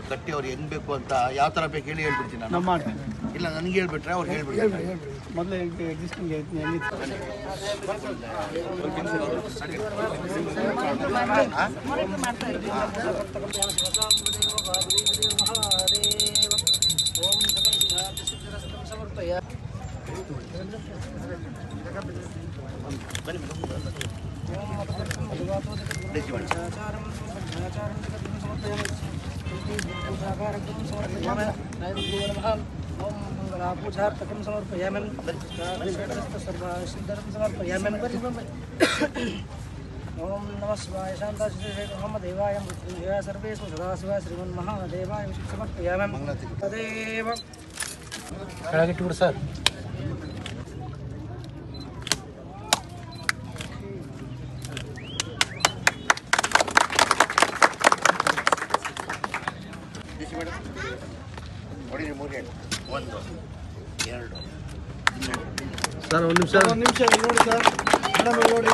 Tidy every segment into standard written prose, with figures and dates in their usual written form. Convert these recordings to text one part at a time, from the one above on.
ಕಟ್ಟಿ ಅವ್ರು ಹೆಂಗ್ ಬೇಕು ಅಂತ ಯಾವ ತರ ಬೇಕು ಹೇಳಿ ಹೇಳ್ಬಿಡ್ತೀನಿ ನಾನು ಮಾಡ್ತೀನಿ. ಇಲ್ಲ ನನಗೆ ಹೇಳ್ಬಿಟ್ರೆ ಅವ್ರು ಹೇಳ್ಬಿಡ್ತಾರೆ. ಮೊದಲೇ ಎಕ್ಸಿಸ್ಟಿಂಗ್ पूजार्थकं समर्पयामि सर्वसिद्धं समर्पयामि ओम नमः शिवाय शान्ताश्री महादेवाय मृत्युंजयाय सर्वेषु सदाशिवाय श्रीमन्महादेवाय समर्पयामि तदेव ಕೆಳಗಿಟ್ಟು ಸರ್ ಸರ್ ಒಂದು ನಿಮಿಷ ನೋಡಿ ಸರ್ ಮೇಡಮ್ ನೋಡಿ.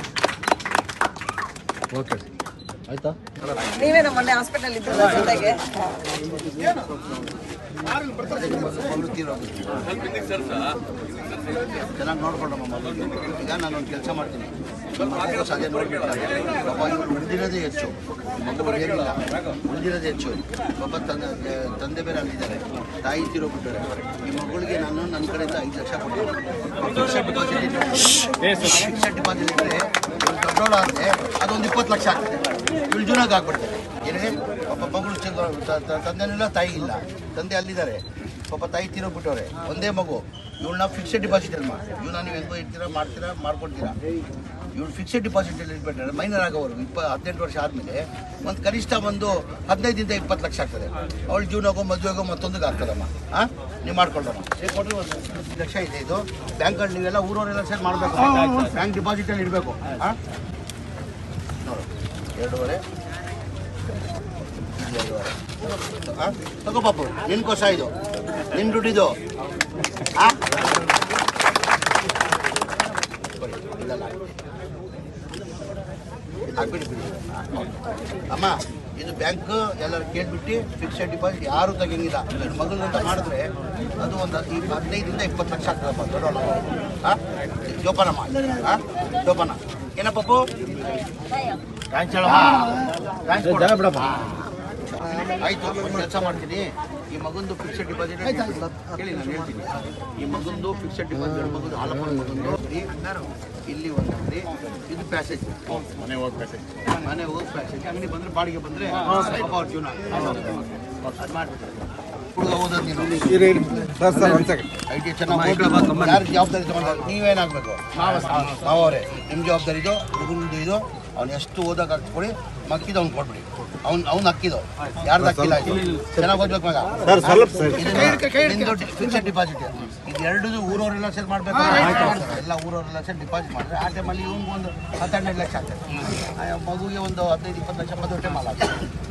ಓಕೆ ಆಯ್ತಾ? ನೀವೇ ನಮ್ಮ ಮೊನ್ನೆ ಹಾಸ್ಪಿಟಲ್ ಇದ್ರಲ್ಲ ಜೊತೆಗೆ ಚೆನ್ನಾಗಿ ನೋಡ್ಕೊಂಡಮ್ಮ ಮಗುಗೆ. ಈಗ ನಾನೊಂದು ಕೆಲಸ ಮಾಡ್ತೀನಿ, ಅದೇ ನೋಡ್ಬಿಟ್ಟಾಗ ಉಳಿದಿರೋದೇ ಹೆಚ್ಚು, ಮಗು ಏನಿಲ್ಲ ಉಳಿದಿರೋದೇ ಹೆಚ್ಚು. ಒಬ್ಬ ತಂದೆ ಬೇರೆ ಅಲ್ಲಿದ್ದಾರೆ, ತಾಯಿ ತೀರೋಗ್ಬಿಟ್ಟಾರೆ. ಈ ಮಗಳಿಗೆ ನಾನು ನನ್ನ ಕಡೆಯಿಂದ 5 ಲಕ್ಷ ಕೊಟ್ಟಿದ್ದೀನಿ. ಫಿಕ್ಸೆಡ್ ಡಿಪಾಸಿಟ್ ಇಟ್ಟರೆ ದೊಡ್ಡೋಳ ಆದರೆ ಅದೊಂದು 20 ಲಕ್ಷ ಆಗ್ತದೆ. ಇವಳು ಜೂನಾಗ ಆಗ್ಬಿಡ್ತದೆ. ಏನೇ ಒಬ್ಬ ಮಗಳು ತಂದೆನಿಲ್ಲ, ತಾಯಿ ಇಲ್ಲ. ತಂದೆ ಅಲ್ಲಿದ್ದಾರೆ, ಪಾಪ ತಾಯಿ ತೀರೋಗ್ಬಿಟ್ಟವ್ರೆ, ಒಂದೇ ಮಗು. ಇವಳನ್ನ ಫಿಕ್ಸೆಡ್ ಡಿಪಾಸಿಟಲ್ಲಿ ಮಾಡಿ, ಇವನ್ನ ನೀವು ಹೆಂಗೋ ಇರ್ತೀರಾ, ಮಾಡ್ಕೊಡ್ತೀರಾ. ಇವಳು ಫಿಕ್ಸೆಡ್ ಡಿಪಾಸಿಟಲ್ಲಿ ಇಟ್ಬಿಟ್ರೆ ಮೈನರ್ ಆಗೋವರೆಗೂ 18 ವರ್ಷ ಆದಮೇಲೆ ಒಂದು ಕನಿಷ್ಠ ಒಂದು 15ರಿಂದ 20 ಲಕ್ಷ ಆಗ್ತದೆ. ಅವಳು ಜೀವನಗೋ ಮದುವೆಗೋ ಮತ್ತೊಂದಿಗೆ ಆಗ್ತದಮ್ಮ. ನೀವು ಮಾಡ್ಕೊಳ್ಳೋಣ. ಕೊಟ್ಟರೆ 1 ಲಕ್ಷ ಇದೆ. ಇದು ಬ್ಯಾಂಕಲ್ಲಿ ನೀವೆಲ್ಲ ಊರವರೆಲ್ಲ ಸೇರಿ ಮಾಡಬೇಕು, ಬ್ಯಾಂಕ್ ಡಿಪಾಸಿಟಲ್ಲಿ ಇಡಬೇಕು. ನೋಡು 2.5 ತಗೋ ಪಾಪು, ನಿನ್ನ ಕೋಸ ಇದು, ನಿನ್ನ ದುಡ್ಡಿದು. ಅಮ್ಮ ಇದು ಬ್ಯಾಂಕ್ ಎಲ್ಲರೂ ಕೇಳ್ಬಿಟ್ಟು ಫಿಕ್ಸೆಡ್ ಡಿಪಾಸಿಟ್ ಯಾರು ತೆಗಿಂಗಿಲ್ಲ. ನನ್ನ ಮಗನ ಅಂತ ಮಾಡಿದ್ರೆ ಅದು ಒಂದು 15ರಿಂದ 20 ಲಕ್ಷ ಆಗ್ತದಪ್ಪ. ದೊಡ್ಡವಲ್ಲ ಜೋಪಾನ ಮಾಡಿ. ಜೋಪಾನ ಏನ ಪಪ್ಪು ಬಿಡಪ್ಪ. ಆಯ್ತು, ಒಂದು ಕೆಲಸ ಮಾಡ್ತೀನಿ. ಈ ಮಗಂದು ಫಿಕ್ಸೆಡ್ ಡಿಪಾಸಿಟ್ ಹೇಳಿ, ನಾನು ಹೇಳ್ತೀನಿ. ಈ ಮಗಂದು ಫಿಕ್ಸೆಡ್ ಡಿಪಾಸಿಟ್ ಮಗಂದು ಹಾಲಪ್ಪನ ಮಗಂದು ಇಲ್ಲಿ ಒಂದು ಅಂಗಡಿ, ಇದು ಪ್ಯಾಸೇಜ್, ಮನೆ ಹೋಗಿ ಪ್ಯಾಸೇಜ್. ಅಂಗಡಿ ಬಂದರೆ ಬಾಡಿಗೆ ಬಂದರೆ ಅವ್ರ ಜೀವನ ಅದು ಮಾಡ್ಬಿಡ್ತಾರೆ. ಹುಡುಗ ಓದೋದು ನೀನು ಐಟಿ ಚೆನ್ನಾಗಿ ಯಾರು ಜವಾಬ್ದಾರಿ ತಗೊಂಡು ನೀವೇನಾಗಬೇಕು? ಮಾವವ್ರೆ, ನಿಮ್ಮ ಜವಾಬ್ದಾರಿ ಇದು, ಹುಡುಗನದು ಇದು. ಅವ್ನು ಎಷ್ಟು ಓದೋಕೆ ಹಾಕ್ಕೊಡಿ, ಮಕ್ಕಿದ್ದು ಅವ್ನು ಕೊಟ್ಬಿಡಿ. ಅವ್ನು ಅಕ್ಕಿದ್ದು ಯಾರ್ದು ಅಕ್ಕಿಲ್ಲ. ಚೆನ್ನಾಗಿ ಓದ್ಬೇಕು ಮಗ. ಫಿಕ್ಸೆಡ್ ಡಿಪಾಸಿಟ್ ಇದು 2 ಊರವರೆಲ್ಲ ಸೇರಿ ಮಾಡಬೇಕು. ಎಲ್ಲ ಊರವರೆಲ್ಲ ಸೇರಿ ಡಿಪಾಸಿಟ್ ಮಾಡಿದ್ರೆ ಆ ಟೈಮಲ್ಲಿ ಇವ್ನಿಗೆ ಒಂದು 10-12 ಲಕ್ಷ ಆಗ್ತದೆ. ಮಗುಗೆ ಒಂದು 15-20 ಲಕ್ಷ ಮದುವೆ ಮಾಲ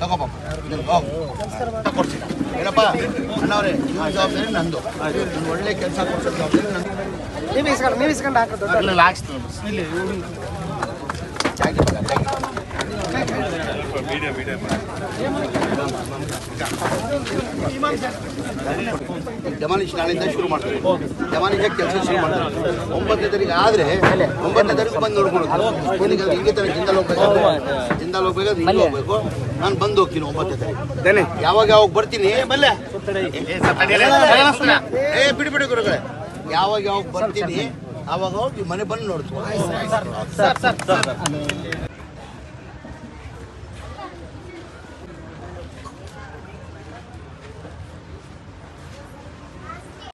ತಗೋಬೇಕು. ಕೊಡ್ತೀನಿ ಹೇಳಪ್ಪ ಅಣ್ಣವ್ರೆ. ನಿಮ್ಮ ಜವಾಬ್ದಾರಿ ನಂದು, ಒಳ್ಳೆ ಕೆಲಸ ಕೊಡ್ಸೋ ಜವಾಬ್ದಾರಿ ನಂದು. ನೀವು ಇಸ್ಕೊಂಡು ಹಾಕೋದು ಹಾಕ್ಸ್ತೀನಿ. ಡೆಮಾಲಿಷ್ ನಾಳೆಯಿಂದ ಶುರು ಮಾಡ್ತಾರೆ. ಡೆಮಾಲಿಷ್ ಕೆಲಸ ಶುರು ಮಾಡ್ತಾರೆ. 9ನೇ ತಾರೀಕು ಆದರೆ 9ನೇ ತಾರೀಕು ಬಂದು ನೋಡ್ಕೊಂಡು ಹಿಂಗೆ ತಾನೆ ಜಿಂದಾಲ್ ಹೋಗ್ಬೇಕಾದ್ರೆ ಹಿಂಗೆ ಹೋಗ್ಬೇಕು. ನಾನು ಬಂದು ಹೋಗ್ತೀನಿ 9ನೇ ತಾರೀಕು. ಯಾವಾಗ ಬರ್ತೀನಿ ಬಲ್ಲೆ ಬಿಡಿ ಗುರುಗಳೇ. ಯಾವಾಗ ಬರ್ತೀನಿ ಆವಾಗ ಹೋಗಿ ಮನೆ ಬಂದು ನೋಡ್ತೀನಿ.